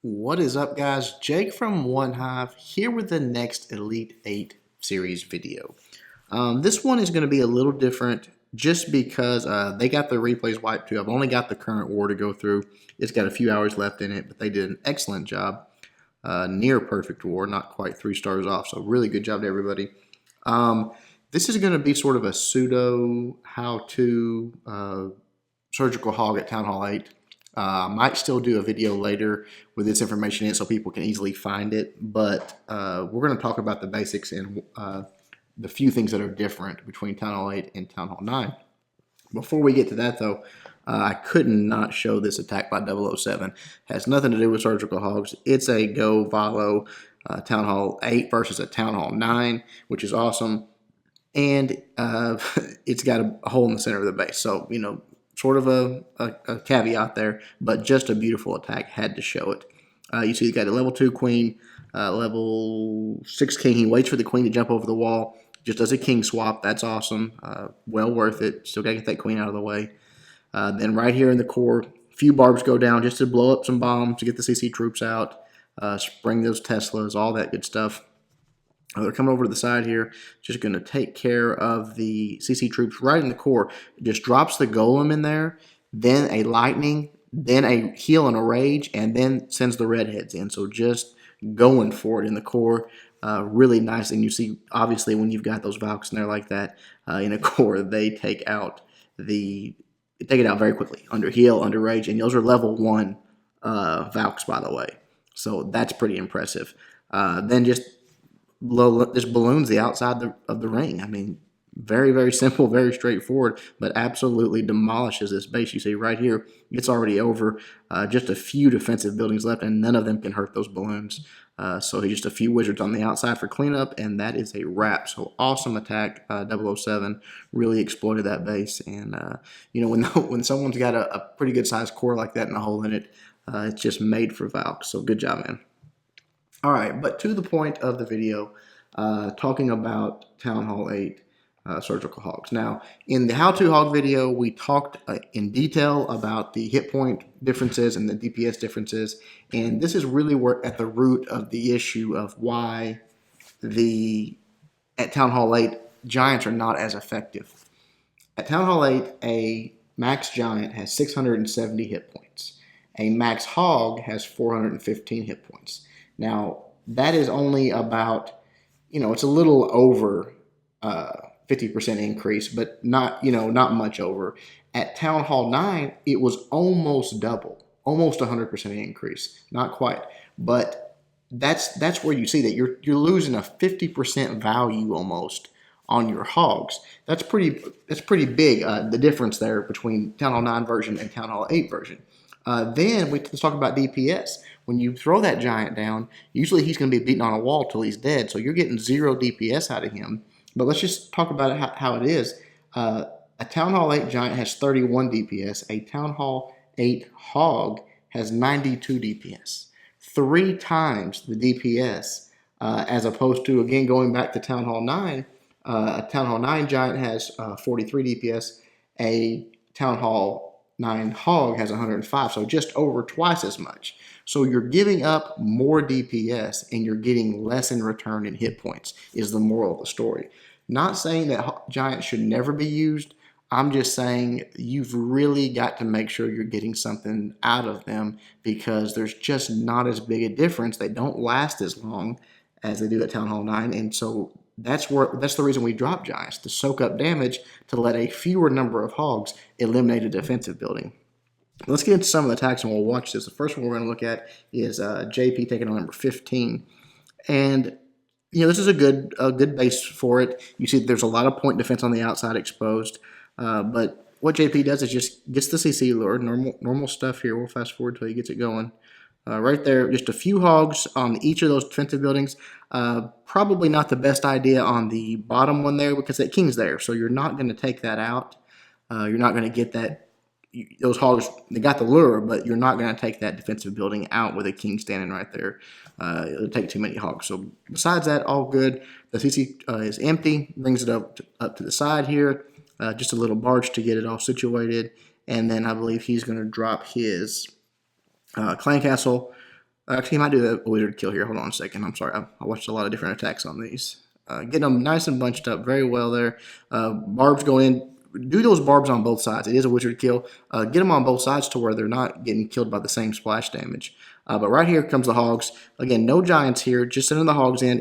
What is up, guys? Jake from One Hive here with the next Elite 8 series video. This one is going to be a little different just because they got the replays wiped too. I've only got the current war to go through. It's got a few hours left in it, but they did an excellent job. Near perfect war, not quite 3 stars off, so really good job to everybody. This is going to be sort of a pseudo how-to surgical hog at Town Hall 8. Might still do a video later with this information in it so people can easily find it, but we're going to talk about the basics and the few things that are different between Town Hall 8 and Town Hall 9. Before we get to that, though, I could not show this attack by 007. Has nothing to do with surgical hogs. It's a Go Valo Town Hall 8 versus a Town Hall 9, which is awesome. And it's got a hole in the center of the base. So, you know, sort of a caveat there, but just a beautiful attack. Had to show it. You see, you got a level 2 queen, level 6 king. He waits for the queen to jump over the wall. Just does a king swap. That's awesome. Well worth it. Still got to get that queen out of the way. Then right here in the core, a few barbs go down just to blow up some bombs to get the CC troops out. Spring those Teslas, all that good stuff. They're coming over to the side here, just going to take care of the CC troops right in the core. Just drops the golem in there, then a lightning, then a heal and a rage, and then sends the redheads in. So just going for it in the core. Really nice. And you see, obviously, when you've got those Valks in there like that in a core, they take it out very quickly. Under heal, under rage, and those are level 1 Valks, by the way. So that's pretty impressive. Then just balloons the outside of the ring. I mean, very, very simple, very straightforward, but absolutely demolishes this base. You see right here, it's already over. Just a few defensive buildings left, and none of them can hurt those balloons. So just a few wizards on the outside for cleanup, and that is a wrap. So awesome attack, 007. Really exploited that base. And, you know, when someone's got a pretty good sized core like that and a hole in it, it's just made for Valk. So good job, man. All right, but to the point of the video, talking about Town Hall 8 surgical hogs. Now, in the how-to hog video, we talked in detail about the hit point differences and the DPS differences, and this is really at the root of the issue of why at Town Hall 8, giants are not as effective. At Town Hall 8, a max giant has 670 hit points. A max hog has 415 hit points. Now, that is only about, you know, it's a little over 50% increase, but not, you know, not much over. At Town Hall 9, it was almost double, almost 100% increase. Not quite, but that's where you see that you're losing a 50% value almost on your hogs. That's pretty big, the difference there between Town Hall 9 version and Town Hall 8 version. Then let's talk about DPS. When you throw that giant down, usually he's going to be beaten on a wall till he's dead, so you're getting 0 DPS out of him. But let's just talk about how it is. A Town Hall 8 giant has 31 DPS. A Town Hall 8 hog has 92 DPS. 3 times the DPS, as opposed to, again, going back to Town Hall 9, a Town Hall 9 giant has 43 DPS. A Town Hall 9 hog has 105, so just over twice as much. So you're giving up more DPS and you're getting less in return in hit points is the moral of the story. Not saying that giants should never be used. I'm just saying you've really got to make sure you're getting something out of them because there's just not as big a difference. They don't last as long as they do at Town Hall 9, and so that's the reason we drop giants, to soak up damage, to let a fewer number of hogs eliminate a defensive building. Let's get into some of the attacks and we'll watch this. The first one we're going to look at is JP taking on number 15. And, you know, this is a good base for it. You see there's a lot of point defense on the outside exposed. But what JP does is just gets the CC lure, normal stuff here. We'll fast forward till he gets it going. Right there, just a few hogs on each of those defensive buildings. Probably not the best idea on the bottom one there because that king's there. So you're not going to take that out. You're not going to get that. Those hogs, they got the lure, but you're not going to take that defensive building out with a king standing right there. It'll take too many hogs. So besides that, all good. The CC is empty. Brings it up to the side here. Just a little barge to get it all situated. And then I believe he's going to drop his clan castle Actually, he might do a wizard kill here. Hold on a second. I'm sorry. I watched a lot of different attacks on these. Getting them nice and bunched up very well there. Barbs go in. Do those barbs on both sides. It is a wizard kill. Get them on both sides to where they're not getting killed by the same splash damage. But right here comes the hogs. Again, no giants here. Just sending the hogs in.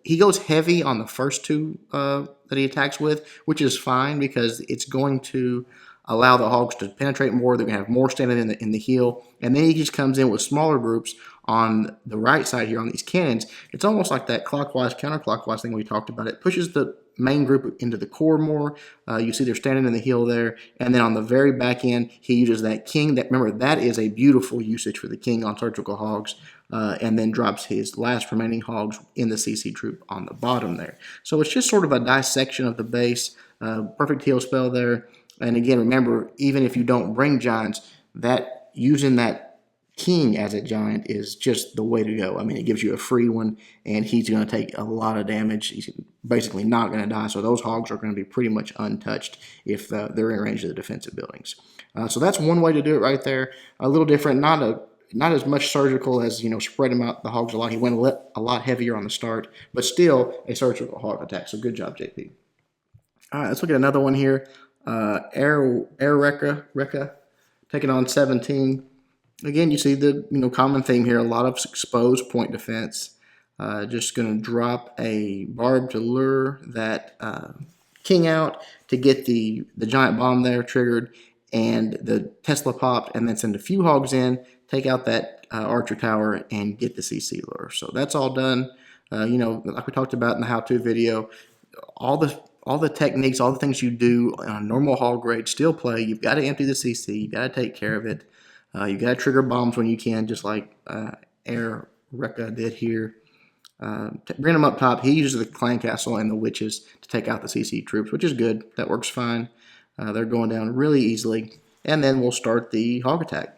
He goes heavy on the first two that he attacks with, which is fine because it's going to allow the hogs to penetrate more. They're going to have more standing in the heel. And then he just comes in with smaller groups on the right side here on these cannons. It's almost like that clockwise, counterclockwise thing we talked about. It pushes the main group into the core more. You see they're standing in the heel there. And then on the very back end, he uses that king. Remember, that is a beautiful usage for the king on surgical hogs. And then drops his last remaining hogs in the CC troop on the bottom there. So it's just sort of a dissection of the base. Perfect heal spell there. And again, remember, even if you don't bring giants, that using that king as a giant is just the way to go. I mean, it gives you a free one, and he's going to take a lot of damage. He's basically not going to die, so those hogs are going to be pretty much untouched if they're in range of the defensive buildings. So that's one way to do it right there. A little different, not as much surgical as, spread them out the hogs a lot. He went a lot heavier on the start, but still a surgical hog attack. So good job, JP. All right, let's look at another one here. Air-Rea taking on 17. Again, you see the common theme here. A lot of exposed point defense. Just going to drop a barb to lure that king out to get the giant bomb there triggered and the Tesla popped, and then send a few hogs in, take out that archer tower, and get the CC lure. So that's all done. Like we talked about in the how-to video, all the techniques, all the things you do on a normal hog raid still play. You've got to empty the CC. You've got to take care of it. You've got to trigger bombs when you can, just like Air-Rea did here. Bring them up top. He uses the clan castle and the witches to take out the CC troops, which is good. That works fine. They're going down really easily. And then we'll start the hog attack.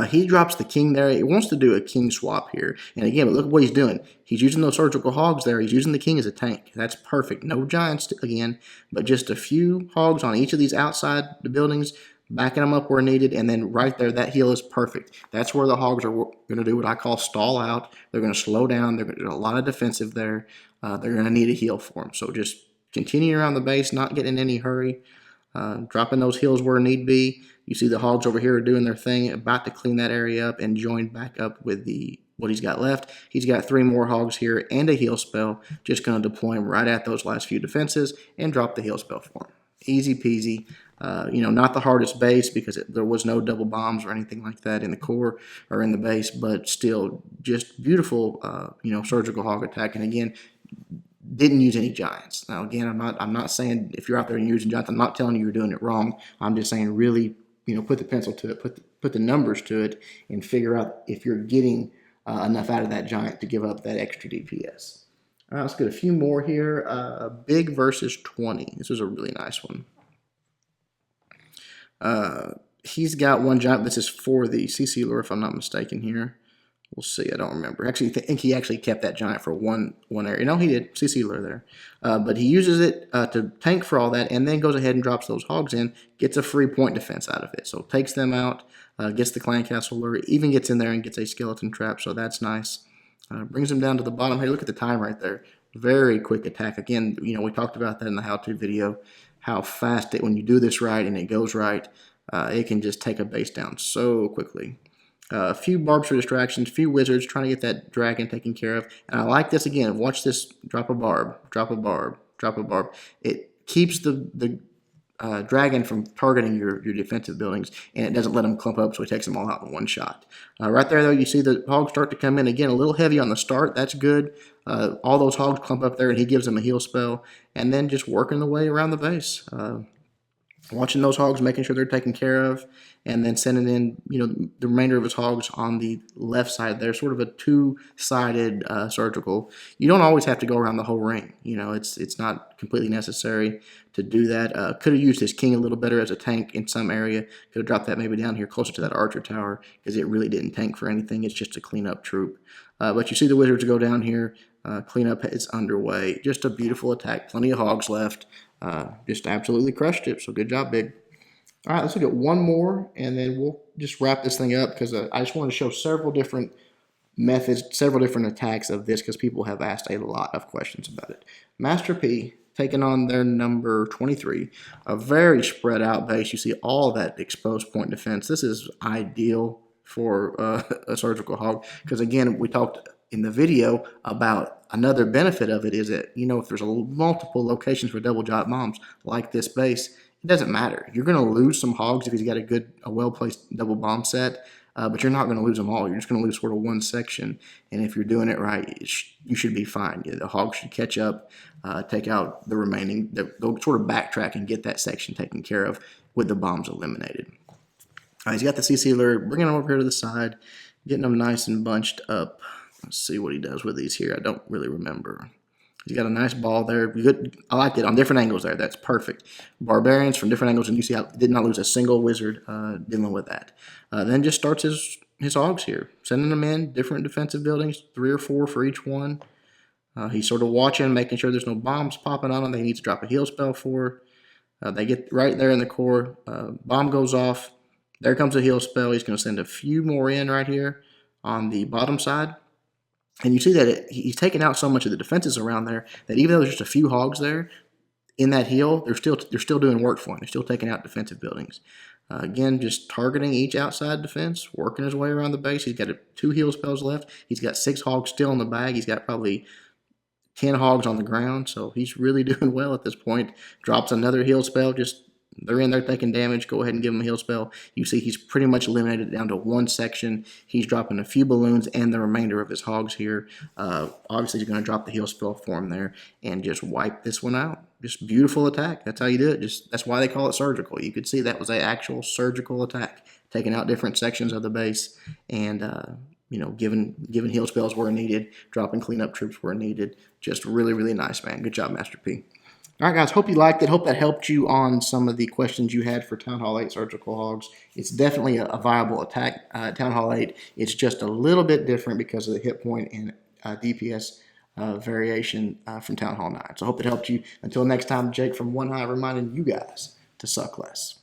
He drops the king there. He wants to do a king swap here. And again, look at what he's doing. He's using those surgical hogs there. He's using the king as a tank. That's perfect. No giants again, but just a few hogs on each of these outside the buildings, backing them up where needed. And then right there, that heal is perfect. That's where the hogs are going to do what I call stall out. They're going to slow down. They're going to do a lot of defensive there. They're going to need a heal for them. So just continue around the base, not get in any hurry. Dropping those heals where need be. You see the hogs over here are doing their thing, about to clean that area up and join back up with what he's got left. He's got 3 more hogs here and a heal spell. Just going to deploy him right at those last few defenses and drop the heal spell for him. Easy peasy. Not the hardest base because there was no double bombs or anything like that in the core or in the base, but still just beautiful, surgical hog attack. And again, didn't use any giants. Now, again, I'm not saying if you're out there and using giants, I'm not telling you you're doing it wrong. I'm just saying really, put the pencil to it, put the numbers to it, and figure out if you're getting enough out of that giant to give up that extra DPS. All right, let's get a few more here. Big versus 20. This was a really nice one. He's got one giant. This is for the CC lure, if I'm not mistaken here. We'll see. I don't remember. Actually, I think he actually kept that giant for one area. No, he did. CC lure there. But he uses it to tank for all that, and then goes ahead and drops those hogs in, gets a free point defense out of it. So takes them out, gets the clan castle lure, even gets in there and gets a skeleton trap. So that's nice. Brings him down to the bottom. Hey, look at the time right there. Very quick attack. Again, we talked about that in the how-to video, how fast when you do this right and it goes right, it can just take a base down so quickly. A few barbs for distractions, a few wizards trying to get that dragon taken care of. And I like this again. Watch this. Drop a barb, drop a barb, drop a barb. It keeps the dragon from targeting your defensive buildings, and it doesn't let them clump up, so it takes them all out in one shot. Right there, though, you see the hogs start to come in. Again, a little heavy on the start. That's good. All those hogs clump up there, and he gives them a heal spell. And then just working the way around the base. Watching those hogs, making sure they're taken care of, and then sending in, the remainder of his hogs on the left side there, sort of a two-sided surgical. You don't always have to go around the whole ring. It's not completely necessary to do that. Could have used his king a little better as a tank in some area. Could have dropped that maybe down here closer to that archer tower because it really didn't tank for anything. It's just a cleanup troop. But you see the wizards go down here. Cleanup is underway. Just a beautiful attack. Plenty of hogs left. Just absolutely crushed it. So good job, Big. All right, let's look at one more, and then we'll just wrap this thing up because I just want to show several different methods, several different attacks of this because people have asked a lot of questions about it. Master P taking on their number 23, a very spread out base. You see all that exposed point defense. This is ideal for a surgical hog because, again, we talked in the video about another benefit of it is that, you know, if there's multiple locations for double drop bombs like this base, it doesn't matter. You're going to lose some hogs if he's got a well-placed double bomb set, but you're not going to lose them all. You're just going to lose sort of one section, and if you're doing it right, you should be fine. The hogs should catch up, take out the remaining, go sort of backtrack and get that section taken care of with the bombs eliminated. He's got the CC alert, bringing them over here to the side, getting them nice and bunched up. Let's see what he does with these here. I don't really remember. He's got a nice ball there. Good. I like it on different angles there. That's perfect. Barbarians from different angles, and you see how did not lose a single wizard dealing with that. Then just starts his hogs here, sending them in different defensive buildings, 3 or 4 for each one. He's sort of watching, making sure there's no bombs popping on them that he needs to drop a heal spell for. They get right there in the core. Bomb goes off. There comes a heal spell. He's going to send a few more in right here on the bottom side. And you see that he's taking out so much of the defenses around there that even though there's just a few hogs there in that heal, they're still doing work for him. They're still taking out defensive buildings. Again, just targeting each outside defense, working his way around the base. He's got 2 heal spells left. He's got 6 hogs still in the bag. He's got probably 10 hogs on the ground, so he's really doing well at this point. Drops another heal spell, just they're in there taking damage. Go ahead and give him a heal spell. You see he's pretty much eliminated it down to one section. He's dropping a few balloons and the remainder of his hogs here. Obviously, he's going to drop the heal spell for him there and just wipe this one out. Just beautiful attack. That's how you do it. That's why they call it surgical. You could see that was an actual surgical attack, taking out different sections of the base and you know, giving heal spells where needed, dropping cleanup troops where needed. Just really, really nice, man. Good job, Master P. All right, guys, hope you liked it. Hope that helped you on some of the questions you had for Town Hall 8 Surgical Hogs. It's definitely a viable attack. Town Hall 8, it's just a little bit different because of the hit point and DPS variation from Town Hall 9. So I hope it helped you. Until next time, Jake from One High reminding you guys to suck less.